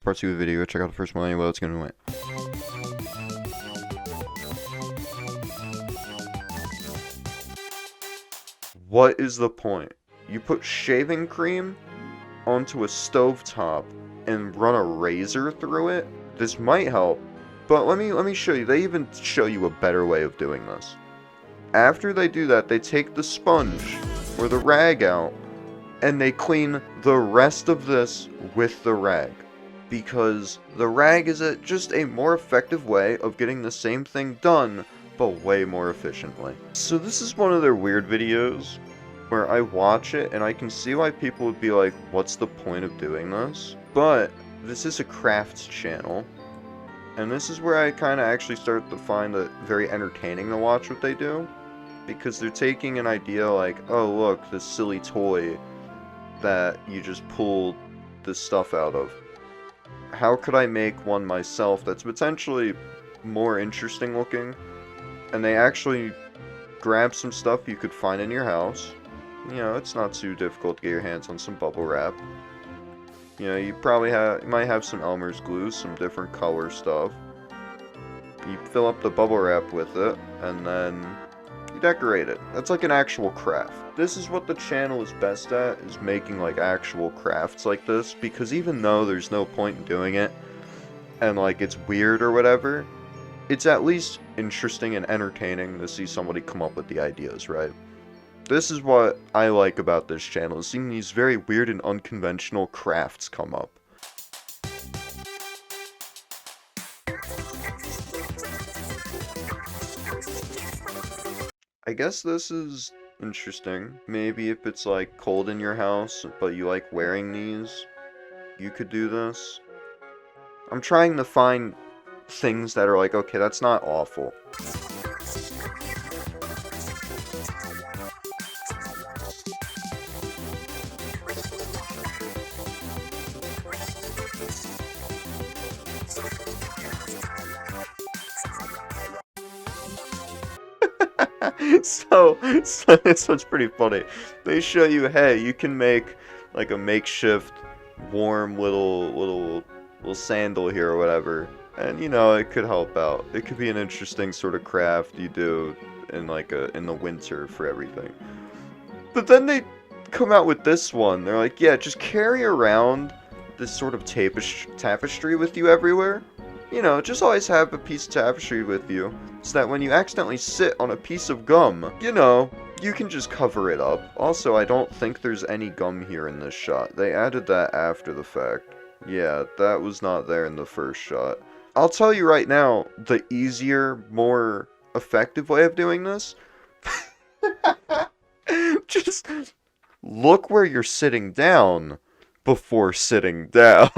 part 2 of the video. Check out the first one anyway. Let's get into it. What is the point? You put shaving cream onto a stovetop and run a razor through it? This might help, but let me show you. They even show you a better way of doing this. After they do that, they take the sponge or the rag out and they clean the rest of this with the rag. Because the rag is just a more effective way of getting the same thing done, but way more efficiently. So this is one of their weird videos where I watch it and I can see why people would be like, what's the point of doing this? But this is a crafts channel, and this is where I kind of actually start to find it very entertaining to watch what they do, because they're taking an idea like, oh look, this silly toy that you just pulled this stuff out of. How could I make one myself that's potentially more interesting looking? And they actually grab some stuff you could find in your house. You know, it's not too difficult to get your hands on some bubble wrap. You know, you might have some Elmer's glue, some different color stuff. You fill up the bubble wrap with it, and then you decorate it. That's like an actual craft. This is what the channel is best at, is making like actual crafts like this, because even though there's no point in doing it, and like it's weird or whatever, it's at least interesting and entertaining to see somebody come up with the ideas, right? This is what I like about this channel, is seeing these very weird and unconventional crafts come up. I guess this is interesting. Maybe if it's like cold in your house, but you like wearing these, you could do this. I'm trying to find things that are like, okay, that's not awful. So this one's pretty funny. They show you, hey, you can make like a makeshift warm little sandal here or whatever, and you know, it could help out. It could be an interesting sort of craft you do in like in the winter for everything. But then they come out with this one. They're like, yeah, just carry around this sort of tapestry with you everywhere. You know, just always have a piece of tapestry with you, so that when you accidentally sit on a piece of gum, you know, you can just cover it up. Also, I don't think there's any gum here in this shot. They added that after the fact. Yeah, that was not there in the first shot. I'll tell you right now, the easier, more effective way of doing this, just look where you're sitting down before sitting down.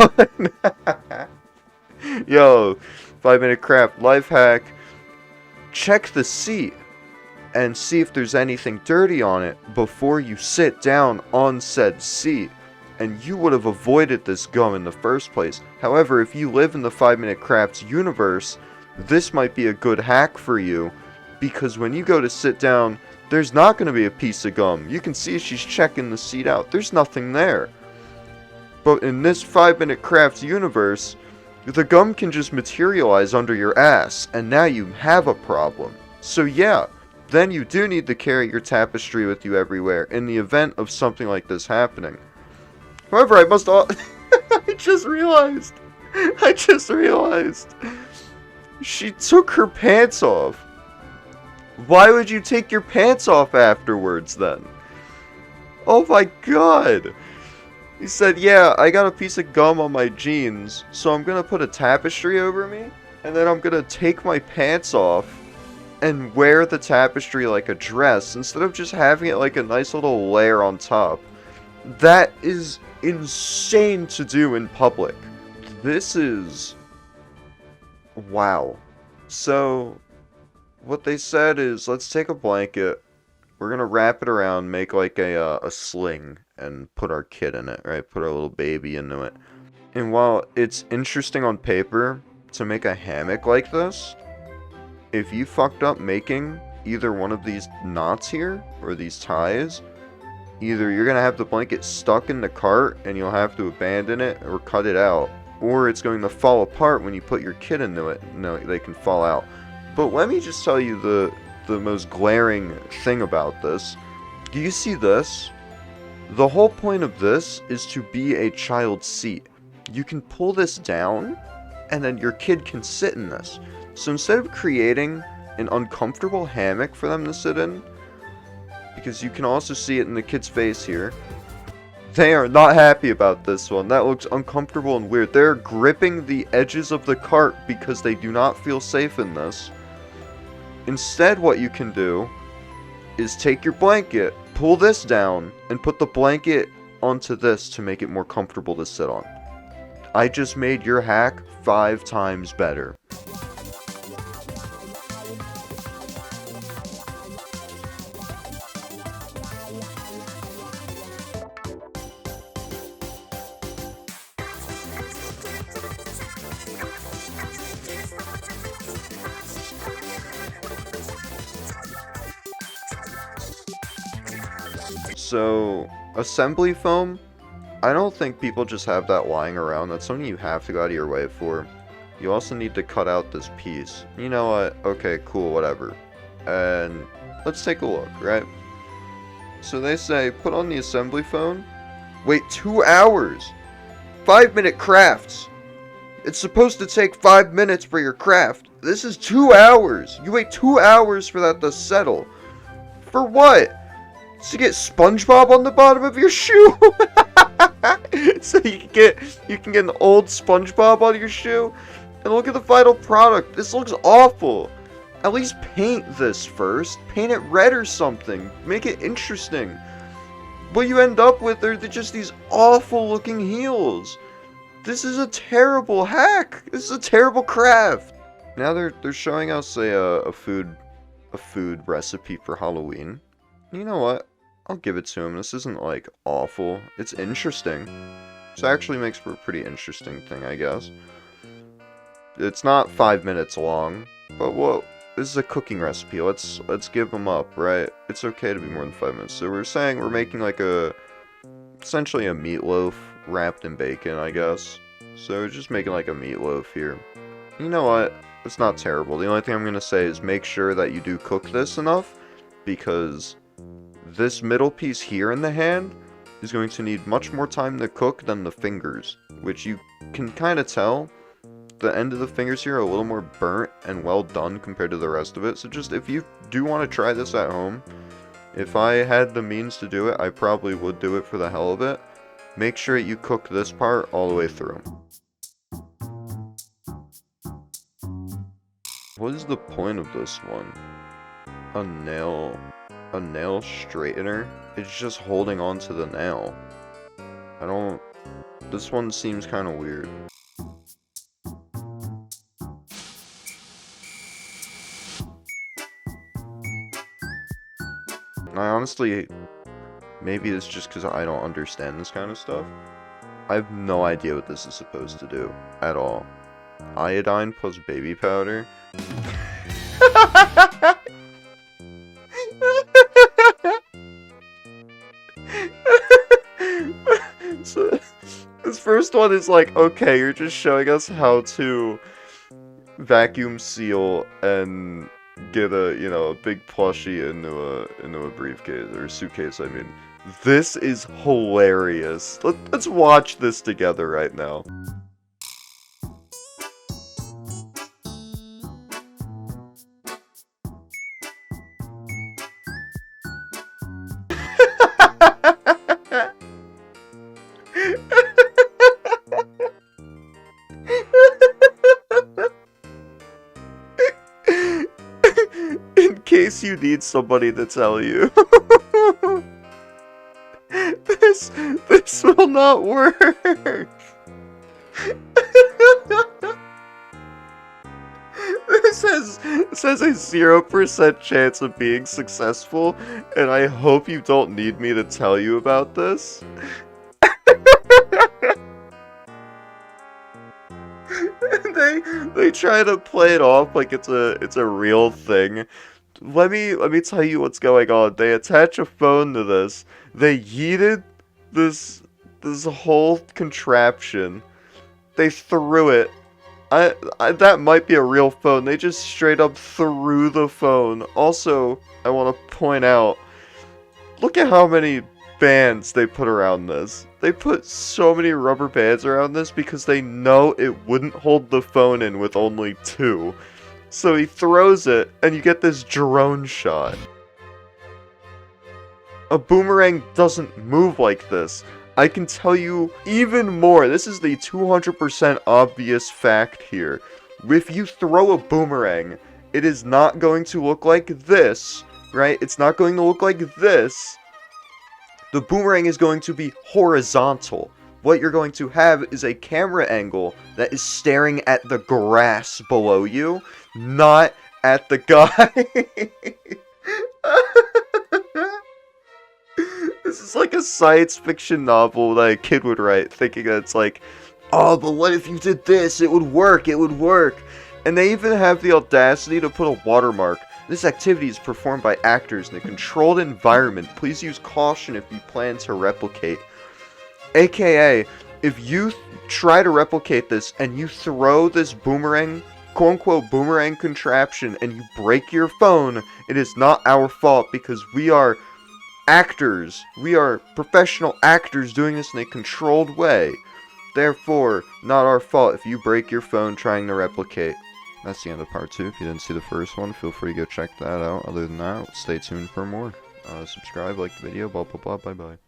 Yo, 5-minute craft life hack. Check the seat and see if there's anything dirty on it before you sit down on said seat, and you would have avoided this gum in the first place. However, if you live in the 5-minute crafts universe, this might be a good hack for you, because when you go to sit down, there's not going to be a piece of gum. You can see she's checking the seat out. There's nothing there. But in this 5-minute crafts universe, the gum can just materialize under your ass, and now you have a problem. So yeah, then you do need to carry your tapestry with you everywhere in the event of something like this happening. However, I just realized, she took her pants off. Why would you take your pants off afterwards then? Oh my god. He said, yeah, I got a piece of gum on my jeans, so I'm gonna put a tapestry over me, and then I'm gonna take my pants off and wear the tapestry like a dress, instead of just having it like a nice little layer on top. That is insane to do in public. This is... wow. So, what they said is, let's take a blanket, we're gonna wrap it around, make like a sling, and put our kid in it, right? Put our little baby into it. And while it's interesting on paper to make a hammock like this, if you fucked up making either one of these knots here, or these ties, either you're gonna have the blanket stuck in the cart and you'll have to abandon it or cut it out, or it's going to fall apart when you put your kid into it. No, they can fall out. But let me just tell you the most glaring thing about this. Do you see this? The whole point of this is to be a child seat. You can pull this down, and then your kid can sit in this. So instead of creating an uncomfortable hammock for them to sit in, because you can also see it in the kid's face here, they are not happy about this one. That looks uncomfortable and weird. They're gripping the edges of the cart because they do not feel safe in this. Instead, what you can do is take your blanket, pull this down, and put the blanket onto this to make it more comfortable to sit on. I just made your hack 5 times better. So, assembly foam, I don't think people just have that lying around. That's something you have to go out of your way for. You also need to cut out this piece. You know what? Okay, cool, whatever. And let's take a look, right? So they say, put on the assembly foam. Wait 2 hours! 5-minute crafts! It's supposed to take 5 minutes for your craft. This is 2 hours! You wait 2 hours for that to settle. For what? To get SpongeBob on the bottom of your shoe? So you can get an old SpongeBob on your shoe? And look at the final product. This looks awful. At least paint this first. Paint it red or something. Make it interesting. What you end up with are just these awful looking heels. This is a terrible hack. This is a terrible craft. Now they're showing us a food recipe for Halloween. You know what? I'll give it to him. This isn't, like, awful. It's interesting. This actually makes for a pretty interesting thing, I guess. It's not 5 minutes long, but well, this is a cooking recipe. Let's give them up, right? It's okay to be more than 5 minutes. So we're saying we're making, like, essentially a meatloaf wrapped in bacon, I guess. So we're just making, like, a meatloaf here. You know what? It's not terrible. The only thing I'm going to say is make sure that you do cook this enough, because this middle piece here in the hand is going to need much more time to cook than the fingers, which you can kind of tell. The end of the fingers here are a little more burnt and well done compared to the rest of it. So just if you do want to try this at home, if I had the means to do it, I probably would do it for the hell of it. Make sure you cook this part all the way through. What is the point of this one? A nail straightener? It's just holding on to the nail. This one seems kind of weird. I honestly, maybe it's just because I don't understand this kind of stuff. I have no idea what this is supposed to do at all. Iodine plus baby powder? So, this first one is like, okay, you're just showing us how to vacuum seal and get a big plushie into a briefcase, or a suitcase, I mean. This is hilarious. Let's watch this together right now. In case you need somebody to tell you. This will not work. This says a 0% chance of being successful, and I hope you don't need me to tell you about this. They try to play it off like it's a real thing. Let me tell you what's going on. They attach a phone to this. They yeeted this whole contraption They threw it. That might be a real phone. They just straight up threw the phone. Also, I want to point out, look at how many bands they put around this. They put so many rubber bands around this because they know it wouldn't hold the phone in with only 2. So he throws it, and you get this drone shot. A boomerang doesn't move like this. I can tell you even more. This is the 200% obvious fact here. If you throw a boomerang, it is not going to look like this, right? It's not going to look like this. The boomerang is going to be horizontal. What you're going to have is a camera angle that is staring at the grass below you, not at the guy. This is like a science fiction novel that a kid would write, thinking that it's like, oh, but what if you did this? It would work, it would work. And they even have the audacity to put a watermark. This activity is performed by actors in a controlled environment. Please use caution if you plan to replicate. AKA, if you try to replicate this and you throw this boomerang, quote-unquote boomerang contraption, and you break your phone, it is not our fault because we are actors. We are professional actors doing this in a controlled way. Therefore, not our fault if you break your phone trying to replicate. That's the end of part 2. If you didn't see the first one, feel free to go check that out. Other than that, stay tuned for more. Subscribe, like the video, blah blah blah, bye bye.